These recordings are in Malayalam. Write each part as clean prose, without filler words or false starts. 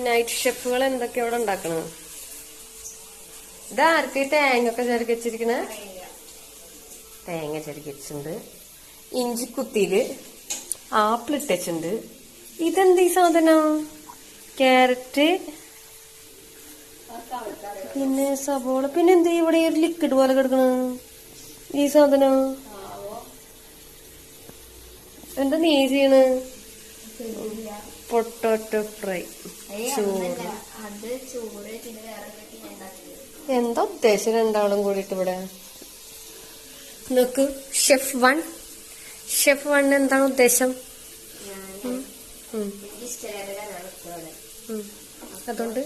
നൈറ്റ് ഷെഫുകൾ എന്തൊക്കെയാ ഇവിടെ ഉണ്ടാക്കണത്? ഇതാർക്ക് തേങ്ങ ഒക്കെ ചെറുക്കി വെച്ചിരിക്കണേ? തേങ്ങ ചെറുക്കി വെച്ചിട്ടുണ്ട്. ഇഞ്ചി കുത്തിയില് ആപ്പിൾ ഇട്ടുണ്ട്. ഇതെന്ത് ഈ സാധനം? ക്യാരറ്റ്, പിന്നെ സബോള, പിന്നെ എന്ത് ഇവിടെ ഒരു ലിക്വിഡ് പോലെ കിടക്കണ ഈ സാധനം? എന്താ നീ ചെയ്യണ്? Potato fry. ചോറ്. എന്താ ഉദ്ദേശം രണ്ടാളും കൂടിയിട്ട് ഇവിടെ? നോക്ക്, ഷെഫ് വൺ എന്താണ് ഉദ്ദേശം? അതുകൊണ്ട്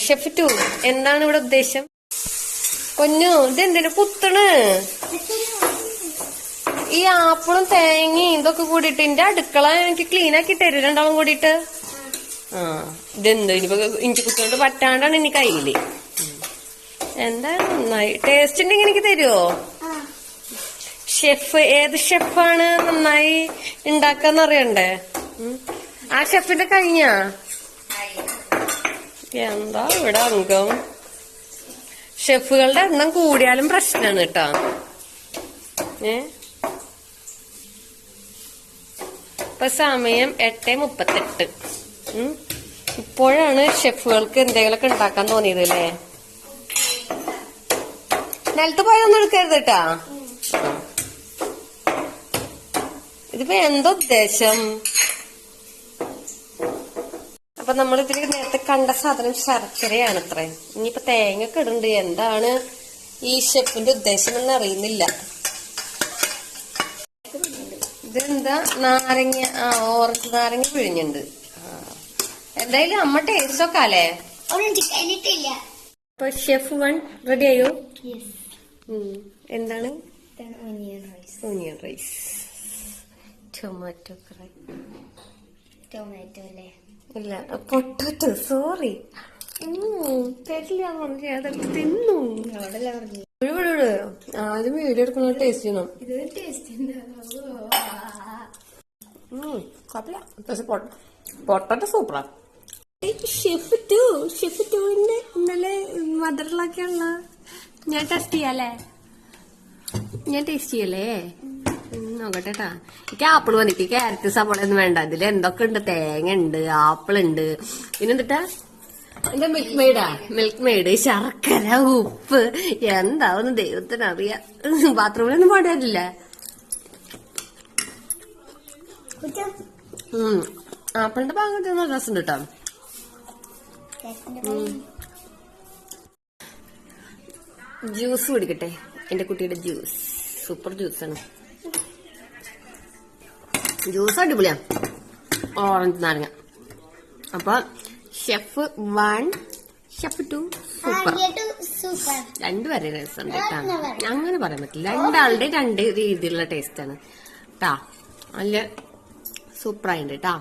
ഷെഫ് ടു എന്താണ് ഇവിടെ ഉദ്ദേശം? കൊഞ്ഞു, ഇതെന്തിനു കുത്തണ്? ഈ ആപ്പിളും തേങ്ങയും ഇതൊക്കെ കൂടിയിട്ട് എന്റെ അടുക്കള എനിക്ക് ക്ലീൻ ആക്കി തരും രണ്ടാളും കൂടിയിട്ട്. ഇതെന്ത് ഇനിയിപ്പോ ഇഞ്ചി കുത്തിയോണ്ട് പറ്റാണ്ടാണ് ഇനി കയ്യില്. എന്താ നന്നായി ടേസ്റ്റ് ഉണ്ടെങ്കിൽ എനിക്ക് തരുമോ? ഷെഫ് ഏത് ഷെഫാണ് നന്നായി ഉണ്ടാക്കാന്നറിയണ്ടേ? ആ ഷെഫിന്റെ കഴിഞ്ഞാ എന്താ ഇവിടെ അംഗം? ഷെഫുകളുടെ എണ്ണം കൂടിയാലും പ്രശ്നമാണ് കേട്ടോ. ഇപ്പൊ സമയം 8:38. ഇപ്പോഴാണ് ഷെഫുകൾക്ക് എന്തെങ്കിലുമൊക്കെ ഉണ്ടാക്കാൻ തോന്നിയത് അല്ലേ? നിലത്ത് പോയൊന്നും എടുക്കരുത് കേട്ടാ. ഇതിപ്പോ എന്താ ഉദ്ദേശം? അപ്പൊ നമ്മളിതിൽ നേരത്തെ കണ്ട സാധനം ശർക്കരയാണ് അത്രേ. ഇനിയിപ്പൊ തേങ്ങ ഒക്കെ ഇടുന്നുണ്ട്. എന്താണ് ഈ ഷെഫിന്റെ ഉദ്ദേശം എന്ന് അറിയുന്നില്ല. ഇതെന്താ? നാരങ്ങ, ഓറഞ്ച് നാരങ്ങ പിഴിഞ്ഞുണ്ട്. എന്തായാലും അമ്മ ടേസ്റ്റ് ഒക്കെ അല്ലേ? അപ്പൊ ഷെഫ് വൺ റെഡി ആയോ? എന്താണ്? Onion rice, tomato fry. Tomato അല്ലേ? ഇല്ല, പൊട്ടാറ്റോ. സോറി, തരില്ല. അതൊക്കെ തിന്നു. ആദ്യം വീഡിയോ എടുക്കുന്ന ടേസ്റ്റ് ചെയ്യണം. പൊട്ടാറ്റോ സൂപ്പറാ. ഷെഫ് ടൂവിന്റെ ഇന്നലെ മദറിലൊക്കെയുള്ള ഞാൻ ടേസ്റ്റ് ചെയ്യല്ലേ? നോക്കട്ടെ. എനിക്ക് ആപ്പിൾ വന്നിട്ട് ക്യാരറ്റ് സവോള ഒന്നും വേണ്ട. ഇതിൽ എന്തൊക്കെ ഉണ്ട്? തേങ്ങ ഉണ്ട്, ആപ്പിൾ ഉണ്ട്, പിന്നെന്തിട്ടാ എന്താ മിൽക്ക് മെയ്ഡ്, ശർക്കര, ഉപ്പ്. എന്താവുന്നു ദൈവത്തിനറിയാം. ബാത്റൂമിലൊന്നും പാടില്ല. ആപ്പിളിന്റെ ഭാഗത്ത് നല്ല രസമുണ്ട് കേട്ടോ. ജ്യൂസ് കുടിക്കട്ടെ. എന്റെ കുട്ടിയുടെ ജ്യൂസ് സൂപ്പർ ജ്യൂസാണ്. ജ്യൂസ് അടിപൊളിയാ. ഓറഞ്ച് നാരങ്ങ. അപ്പൊ chef one, chef two super. രണ്ടുപേരെ രസമുണ്ട് കേട്ടാ. അങ്ങനെ പറയാൻ പറ്റില്ല. രണ്ടാളുടെ രണ്ട് രീതിയിലുള്ള ടേസ്റ്റ് ആണ് കേട്ടാ. നല്ല സൂപ്പറായിട്ടുണ്ട് കേട്ടാ.